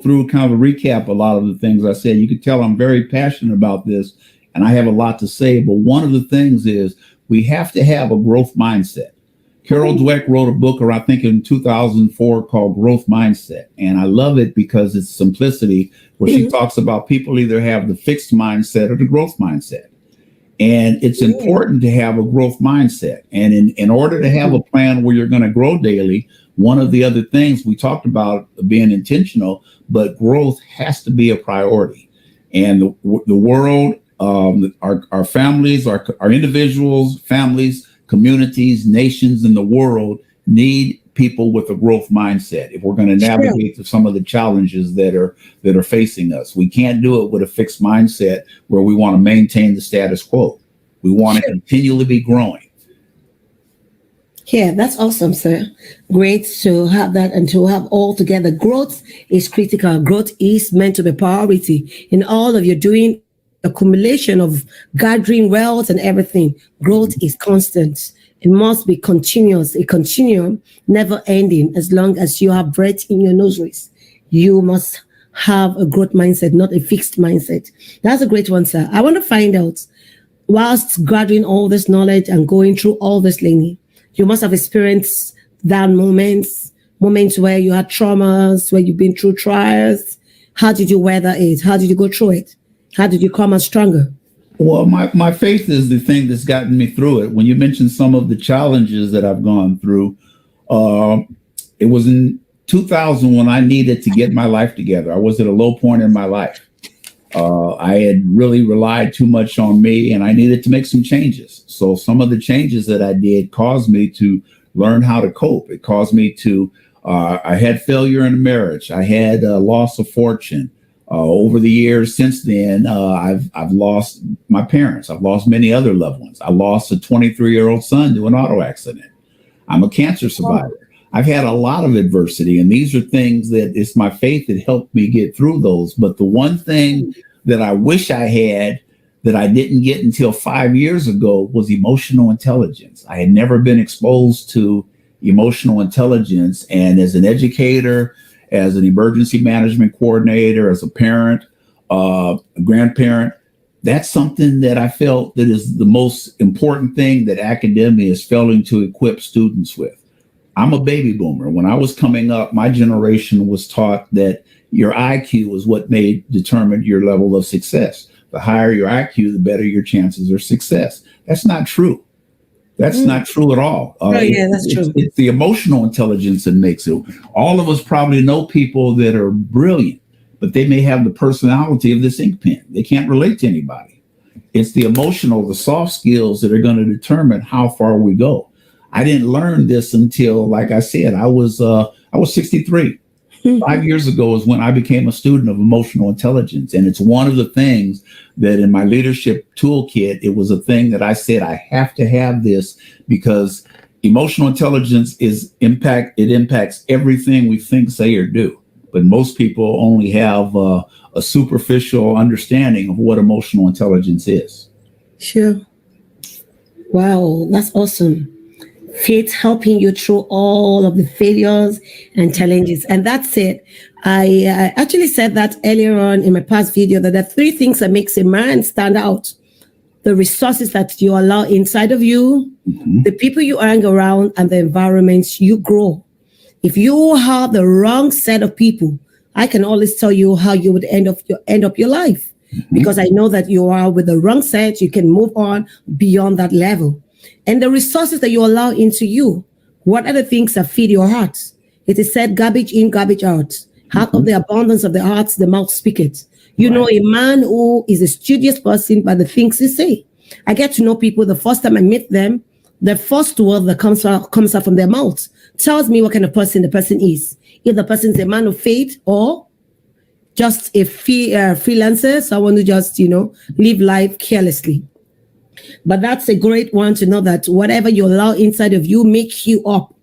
through kind of a recap a lot of the things I said. You can tell I'm very passionate about this and I have a lot to say. But one of the things is we have to have a growth mindset. Carol Dweck wrote a book, or I think in 2004, called Growth Mindset. And I love it because it's simplicity, where she talks about people either have the fixed mindset or the growth mindset. And it's important to have a growth mindset. And in order to have a plan where you're going to grow daily, one of the other things we talked about being intentional, but growth has to be a priority. And the world, our families, our individuals, families, communities, nations in the world need people with a growth mindset if we're going to navigate through some of the challenges that are facing us. We can't do it with a fixed mindset where we want to maintain the status quo. We want to continually be growing. Yeah, that's awesome, sir. Great to have that and to have all together. Growth is critical. Growth is meant to be priority in all of your doing. Accumulation of gathering wealth and everything. Growth is constant. It must be continuous, a continuum, never ending. As long as you have breath in your nostrils, you must have a growth mindset, not a fixed mindset. That's a great one, sir. I want to find out, whilst gathering all this knowledge and going through all this learning, you must have experienced that moments where you had traumas, where you've been through trials. How did you weather it? How did you go through it? How did you come out stronger? Well, my faith is the thing that's gotten me through it. When you mentioned some of the challenges that I've gone through, it was in 2000 when I needed to get my life together. I was at a low point in my life. I had really relied too much on me and I needed to make some changes. So some of the changes that I did caused me to learn how to cope. It caused me to, I had failure in a marriage. I had a loss of fortune. Over the years since then, I've lost my parents. I've lost many other loved ones. I lost a 23-year-old son to an auto accident. I'm a cancer survivor. I've had a lot of adversity, and these are things that it's my faith that helped me get through those. But the one thing that I wish I had that I didn't get until 5 years ago was emotional intelligence. I had never been exposed to emotional intelligence, and as an educator, as an emergency management coordinator, as a parent, a grandparent, that's something that I felt that is the most important thing that academia is failing to equip students with. I'm a baby boomer. When I was coming up, my generation was taught that your IQ was what determined your level of success. The higher your IQ, the better your chances of success. That's not true. That's not true at all. That's true. It's the emotional intelligence that makes it. All of us probably know people that are brilliant, but they may have the personality of this ink pen. They can't relate to anybody. It's the emotional, the soft skills that are going to determine how far we go. I didn't learn this until, like I said, I was 63. 5 years ago is when I became a student of emotional intelligence. And it's one of the things that in my leadership toolkit, it was a thing that I said, I have to have this because emotional intelligence impacts everything we think, say, or do. But most people only have a superficial understanding of what emotional intelligence is. Sure. Wow, that's awesome. Faith helping you through all of the failures and challenges. And that's it. I actually said that earlier on in my past video, that there are three things that makes a man stand out. The resources that you allow inside of you, the people you hang around, and the environments you grow. If you have the wrong set of people, I can always tell you how you would end up your life. Because I know that you are with the wrong set, you can move on beyond that level. And the resources that you allow into you, what are the things that feed your heart? It is said, garbage in, garbage out. Out of the abundance of the heart, the mouth speaketh. You know, a man who is a studious person by the things he say. I get to know people the first time I meet them, the first word that comes out from their mouth tells me what kind of person the person is. If the person is a man of faith or just a freelancer, someone who just, live life carelessly. But that's a great one to know that whatever you allow inside of you makes you up.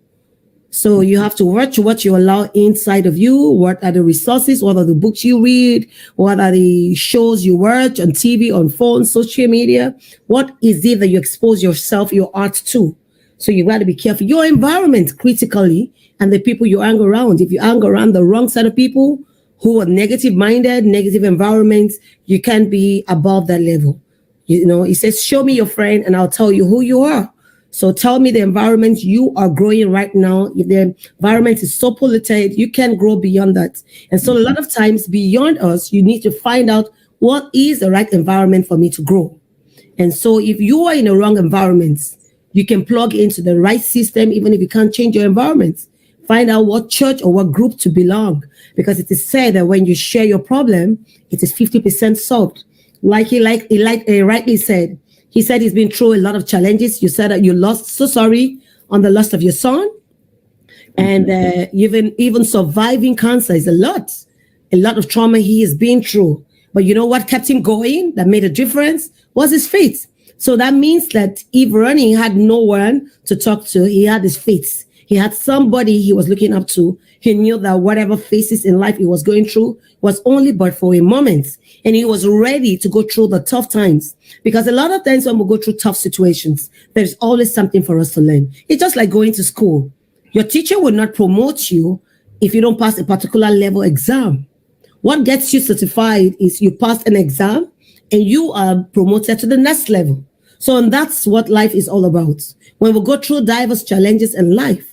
So you have to watch what you allow inside of you. What are the resources? What are the books you read? What are the shows you watch on TV, on phone, social media? What is it that you expose yourself, your art to? So you got to be careful. Your environment critically and the people you hang around. If you hang around the wrong set of people who are negative minded, negative environments, you can't be above that level. You know, he says, show me your friend and I'll tell you who you are. So tell me the environment you are growing right now. If the environment is so polluted, you can't grow beyond that. And so a lot of times beyond us, you need to find out what is the right environment for me to grow. And so if you are in a wrong environment, you can plug into the right system, even if you can't change your environment. Find out what church or what group to belong, because it is said that when you share your problem, it is 50% solved. Like he rightly said, he said he's been through a lot of challenges. You said that you lost, so sorry, on the loss of your son. And even surviving cancer is a lot of trauma he has been through. But you know what kept him going, that made a difference, was his faith. So that means that if Ronnie had no one to talk to, he had his faith. He had somebody he was looking up to. He knew that whatever phases in life he was going through was only but for a moment. And he was ready to go through the tough times. Because a lot of times when we go through tough situations, there's always something for us to learn. It's just like going to school. Your teacher will not promote you if you don't pass a particular level exam. What gets you certified is you passed an exam and you are promoted to the next level. So, and that's what life is all about. When we go through diverse challenges in life,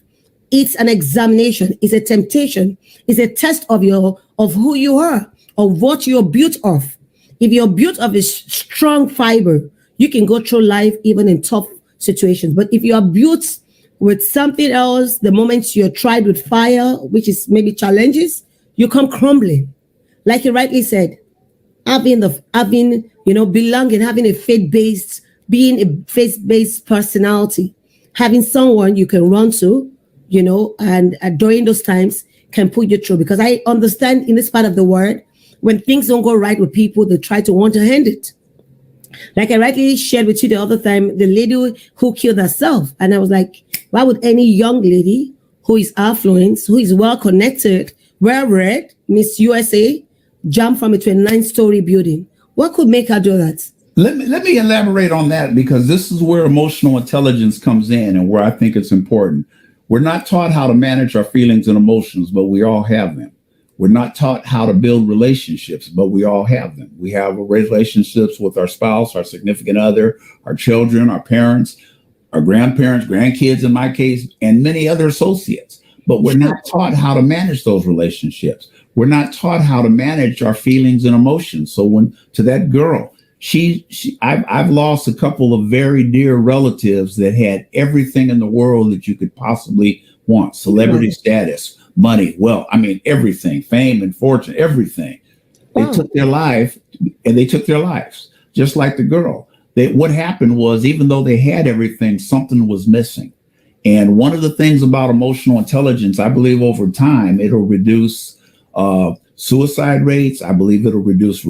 it's an examination, it's a temptation, it's a test of who you are, of what you're built of. If you're built of a strong fiber, you can go through life even in tough situations. But if you are built with something else, the moment you're tried with fire, which is maybe challenges, you come crumbling. Like you rightly said, belonging, having a faith-based, being a faith-based personality, having someone you can run to, and during those times can put you through. Because I understand in this part of the world, when things don't go right with people, they try to want to hand it. Like I rightly shared with you the other time, the lady who killed herself. And I was like, why would any young lady who is affluent, who is well-connected, well-read, Miss USA, jump from a 29-story building? What could make her do that? Let me elaborate on that, because this is where emotional intelligence comes in and where I think it's important. We're not taught how to manage our feelings and emotions, but we all have them. We're not taught how to build relationships, but we all have them. We have relationships with our spouse, our significant other, our children, our parents, our grandparents, grandkids in my case, and many other associates. But we're not taught how to manage those relationships. We're not taught how to manage our feelings and emotions. So when to that girl, I've lost a couple of very dear relatives that had everything in the world that you could possibly want: celebrity status, money, wealth. I mean, everything, fame and fortune, everything. They took their life, and they took their lives, just like the girl. What happened was, even though they had everything, something was missing. And one of the things about emotional intelligence, I believe over time, it'll reduce suicide rates. I believe it'll reduce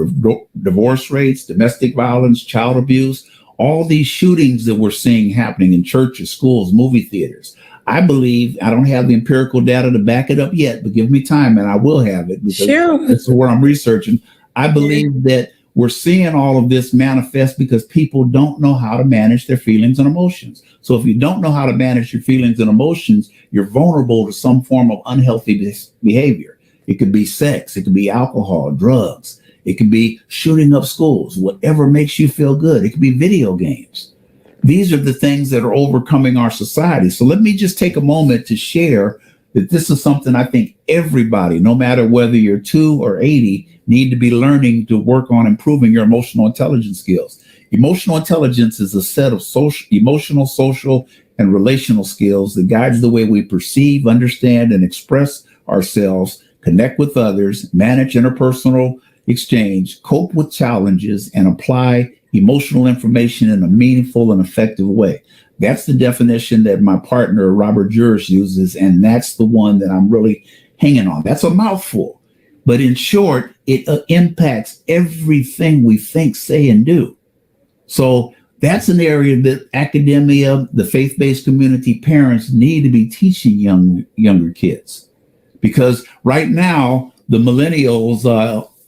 divorce rates, domestic violence, child abuse, all these shootings that we're seeing happening in churches, schools, movie theaters. I believe, I don't have the empirical data to back it up yet, but give me time and I will have it, because that's where I'm researching. I believe that we're seeing all of this manifest because people don't know how to manage their feelings and emotions. So if you don't know how to manage your feelings and emotions, you're vulnerable to some form of unhealthy behavior. It could be sex, it could be alcohol, drugs, it could be shooting up schools, whatever makes you feel good. It could be video games. These are the things that are overcoming our society. So let me just take a moment to share that this is something I think everybody, no matter whether you're 2 or 80, need to be learning to work on improving your emotional intelligence skills. Emotional intelligence is a set of emotional, social, and relational skills that guides the way we perceive, understand, and express ourselves, connect with others, manage interpersonal exchange, cope with challenges, and apply emotional information in a meaningful and effective way. That's the definition that my partner, Robert Jurish, uses, and that's the one that I'm really hanging on. That's a mouthful, but in short, it impacts everything we think, say, and do. So that's an area that academia, the faith-based community, parents need to be teaching younger kids. Because right now, the millennials,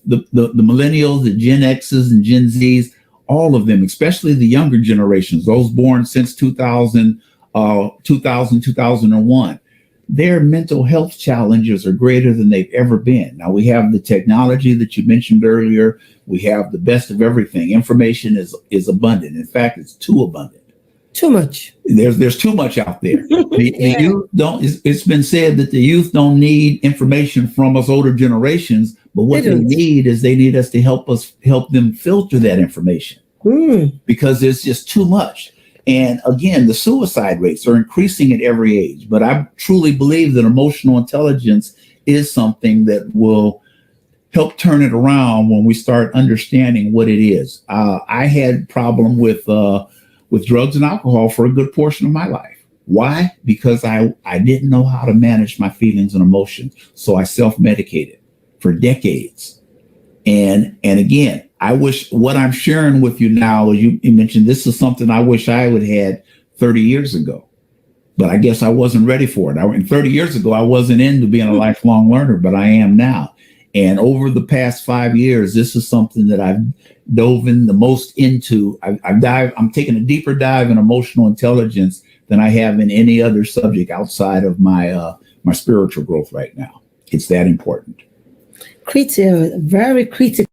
the millennials, the Gen X's and Gen Z's, all of them, especially the younger generations, those born since 2001, their mental health challenges are greater than they've ever been. Now, we have the technology that you mentioned earlier. We have the best of everything. Information is abundant. In fact, it's too abundant. Too much. There's too much out there. The Yeah. youth don't. It's been said that the youth don't need information from us older generations, but what They they don't. need is they need us to help them filter that information, because it's just too much. And again, the suicide rates are increasing at every age. But I truly believe that emotional intelligence is something that will help turn it around when we start understanding what it is. I had problem with drugs and alcohol for a good portion of my life. Why? Because I didn't know how to manage my feelings and emotions. So I self-medicated for decades. And again, I wish what I'm sharing with you now, as you mentioned, this is something I wish I would have had 30 years ago. But I guess I wasn't ready for it. 30 years ago, I wasn't into being a lifelong learner, but I am now. And over the past 5 years, this is something that I've dove in the most into. I'm taking a deeper dive in emotional intelligence than I have in any other subject outside of my spiritual growth right now. It's that important. Critical, very critical.